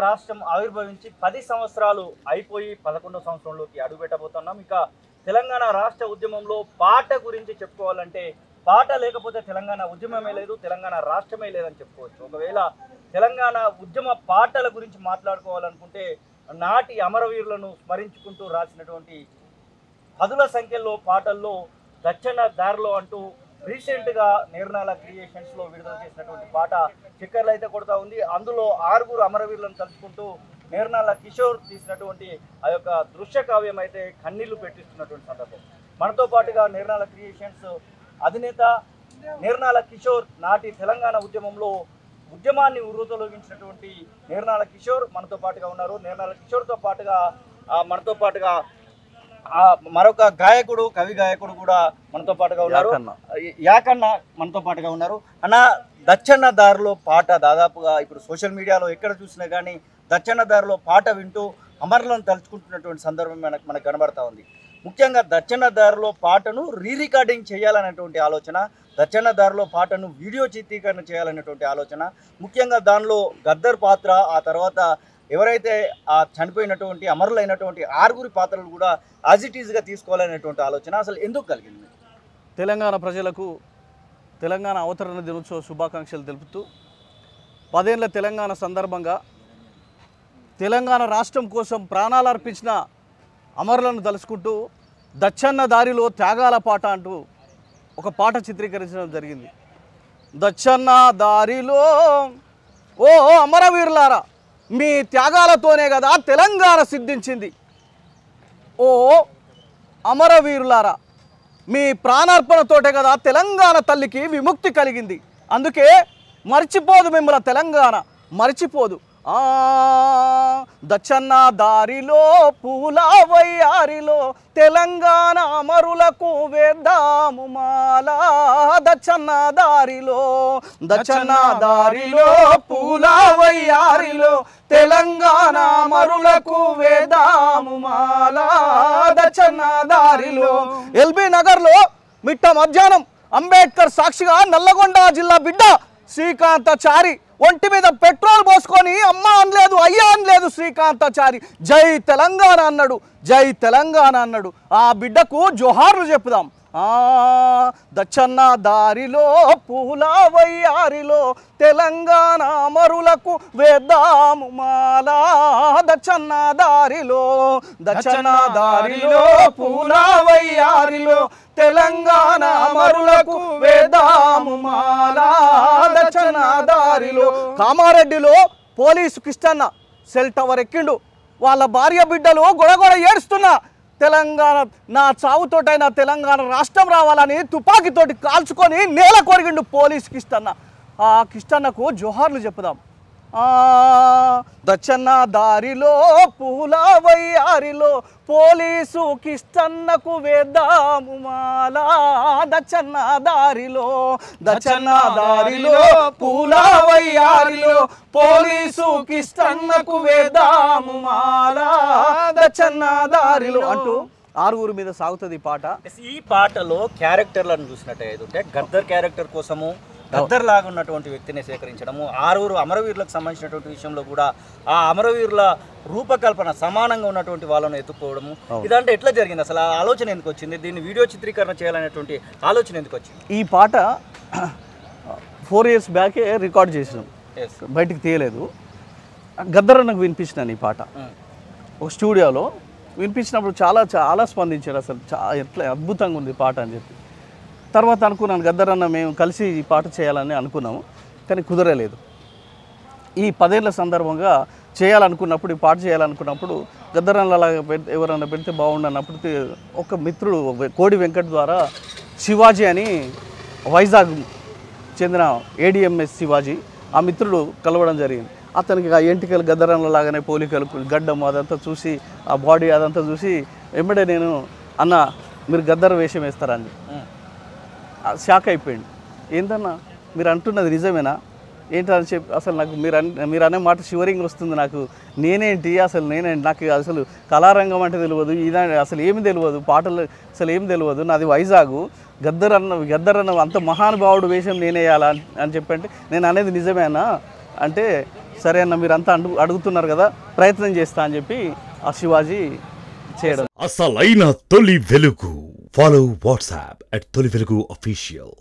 రాష్ట్రం ఆవిర్భవించి 10 సంవత్సరాలు అయిపోయి 11వ సంవత్సరంలోకి అడుగుపెట్టబోతున్నాం. ఇక తెలంగాణ రాష్ట్ర ఉద్యమంలో పాట గురించి చెప్పుకోవాలంటే పాట లేకపోతే తెలంగాణ ఉద్యమమే లేదు, తెలంగాణ రాష్ట్రమే లేదని చెప్పుకోవచ్చు. ఒకవేళ తెలంగాణ ఉద్యమ పాటల గురించి మాట్లాడుకోవాలనుకుంటే నాటి అమరవీరులను స్మరించుకుంటూ రాసినటువంటి పదుల సంఖ్యలో పాటల్లో దచ్చన దారిలో అంటూ రీసెంట్గా నిర్నాల క్రియేషన్స్లో విడుదల చేసినటువంటి పాట చక్కర్లు అయితే కొడతా ఉంది. అందులో 6 అమరవీరులను తలుచుకుంటూ నిర్నాల కిషోర్ తీసినటువంటి ఆ యొక్క దృశ్య కావ్యం అయితే కన్నీళ్లు పెట్టిస్తున్నటువంటి సందర్భం. మనతో పాటుగా నిర్నాల క్రియేషన్స్ అధినేత నిర్నాల కిషోర్ నాటి తెలంగాణ ఉద్యమంలో ఉద్యమాన్ని ఉర్రూతలొగించినటువంటి నిర్నాల కిషోర్ మనతో పాటుగా ఉన్నారు. నిర్నాల కిషోర్తో పాటుగా మనతో పాటుగా మరొక గాయకుడు, కవి గాయకుడు కూడా మనతో పాటుగా ఉన్నారు. యాకన్న మనతో పాటుగా ఉన్నారు. అన్న, దచ్చన్న దారిలో పాట దాదాపుగా ఇప్పుడు సోషల్ మీడియాలో ఎక్కడ చూసినా కానీ దచ్చన్న దారిలో పాట వింటూ అమరులను తలుచుకుంటున్నటువంటి సందర్భం మనకు కనబడతా ఉంది. ముఖ్యంగా దచ్చన్న దారిలో పాటను రికార్డింగ్ చేయాలనేటువంటి ఆలోచన, దచ్చన్న దారిలో పాటను వీడియో చిత్రీకరణ చేయాలనేటువంటి ఆలోచన, ముఖ్యంగా దానిలో గద్దర్ పాత్ర, ఆ తర్వాత ఎవరైతే ఆ చనిపోయినటువంటి అమరులైనటువంటి 6 పాత్రలు కూడా యాజ్ ఇట్ ఈజ్గా తీసుకోవాలనేటువంటి ఆలోచన అసలు ఎందుకు కలిగింది? తెలంగాణ ప్రజలకు తెలంగాణ అవతరణ దినోత్సవ శుభాకాంక్షలు తెలుపుతూ 10 ఏళ్ల తెలంగాణ సందర్భంగా తెలంగాణ రాష్ట్రం కోసం ప్రాణాలు అర్పించిన అమరులను తలుచుకుంటూ దచ్చన్న దారిలో త్యాగాల పాట అంటూ ఒక పాట చిత్రీకరించడం జరిగింది. దచ్చన్న దారిలో ఓ అమరవీరులారా, మీ త్యాగాలతోనే కదా తెలంగాణ సిద్ధించింది. ఓ అమరవీరులారా, మీ ప్రాణార్పణతోటే కదా తెలంగాణ తల్లికి విముక్తి కలిగింది. అందుకే మర్చిపోదు మిమ్మల్ని తెలంగాణ, మర్చిపోదు. దచ్చన్న దారిలో పూల వయ్యారిలో తెలంగాణ అమరులకు వేద్దాము మాల. దచ్చన్న దారిలో, దచ్చన్న దారిలో పూల వయ్యారిలో తెలంగాణ అమరులకు వేద్దాము మాల. దచ్చన్న దారిలో. ఎల్బీ నగర్లో మిట్ట మధ్యాహ్నం అంబేద్కర్ సాక్షిగా నల్లగొండ జిల్లా బిడ్డ శ్రీకాంతాచారి ఒంటి మీద పెట్రోల్ పోసుకొని అమ్మ అనలేదు, అయ్యా అనలేదు. శ్రీకాంతాచారి జై తెలంగాణ అన్నాడు, జై తెలంగాణ అన్నాడు. ఆ బిడ్డకు జోహార్లు చెప్పుదాం. దచ్చన్న దారిలో పూల వయ్యారిలో తెలంగాణ అమరులకు వేద్దాము మాల. దచ్చన్న దారిలో, దచ్చన్న దారిలో పూల వయ్యారిలో తెలంగాణ అమరులకు వేద్దాము మాల. దచ్చన్న దారిలో. కామారెడ్డిలో పోలీసు కిష్టన్న సెల్ టవర్ ఎక్కిండు. వాళ్ళ భార్య బిడ్డలు గొడగొడ ఏడుస్తున్నా తెలంగాణ నా చావుతోటైనా తెలంగాణ రాష్ట్రం రావాలని తుపాకీతోటి కాల్చుకొని నేల కొరిగిండు పోలీసు కిష్టన్న. ఆ కిష్టన్నకు జోహార్లు చెప్పుదాం. దచ్చన్న దారిలో పూల వయ్యారిలో పోలీసు కిష్టన్నకు వేద్దాము మాల. దచ్చన్న దారిలో, దచ్చన్న దారిలో పూల వయ్యారిలో పోలీసు కిష్టన్నకు వేద్దాము మాల. దచ్చన్న దారిలో అంటూ 6 మీద సాగుతుంది ఈ పాట. ఈ పాటలో క్యారెక్టర్లను చూసినట్టయితే గద్దర్ క్యారెక్టర్ కోసము గద్దర్ లాగా ఉన్నటువంటి వ్యక్తిని సేకరించడము, 6 అమరవీరులకు సంబంధించినటువంటి విషయంలో కూడా ఆ అమరవీరుల రూపకల్పన సమానంగా ఉన్నటువంటి వాళ్ళను ఎత్తుకోవడము, ఇదంటే ఎట్లా జరిగింది? అసలు ఆ ఆలోచన ఎందుకు వచ్చింది? దీన్ని వీడియో చిత్రీకరణ చేయాలనేటువంటి ఆలోచన ఎందుకు వచ్చింది? ఈ పాట 4 years బ్యాకే రికార్డ్ చేసినాం, బయటికి తీయలేదు. గద్దర్ అన్నకు వినిపించినాను ఈ పాట ఒక స్టూడియోలో. వినిపించినప్పుడు చాలా స్పందించాడు. అసలు ఎట్లా అద్భుతంగా ఉంది పాట అని చెప్పి. తర్వాత అనుకున్నాను గద్దర్ అన్న మేము కలిసి ఈ పాట చేయాలని అనుకున్నాము, కానీ కుదరలేదు. ఈ 10 ఏళ్ల సందర్భంగా చేయాలనుకున్నప్పుడు, ఈ పాట చేయాలనుకున్నప్పుడు గద్దర్ అన్న అలాగా ఎవరన్నా పెడితే బాగుండన్నప్పుడు ఒక మిత్రుడు కోడి వెంకట్ ద్వారా శివాజీ అని వైజాగ్ చెందిన ADMS శివాజీ, ఆ మిత్రుడు కలవడం జరిగింది. అతనికి ఆ ఎంటికలు గద్దర్ అన్న లాగానే పోలికలు, గడ్డం అదంతా చూసి, ఆ బాడీ అదంతా చూసి వెంబడే నేను అన్న మీరు గద్దర్ వేషం వేస్తారని షాక్ అయిపోయింది. ఏంటన్నా మీరు అంటున్నది నిజమేనా ఏంటని చెప్పి అసలు నాకు మీరు అనే మాట షివరింగ్ వస్తుంది. నాకు నేనేంటి నాకు అసలు కళారంగం అంటే తెలియదు, ఇదే అసలు ఏమి తెలియదు, పాటలు అసలు ఏమి తెలియదు. నాది వైజాగు, గద్దర్ అన్న అంత మహానుభావుడు వేషం నేనేయాలా అని చెప్పంటే నేను అనేది నిజమేనా అంటే సరే అన్న మీరంతా అడుగుతున్నారు కదా ప్రయత్నం చేస్తా అని చెప్పి ఆ శివాజీ చేయడం. అసలైన తొలి వెలుగు. ఫాలో వాట్సాప్ @తొలి వెలుగు official.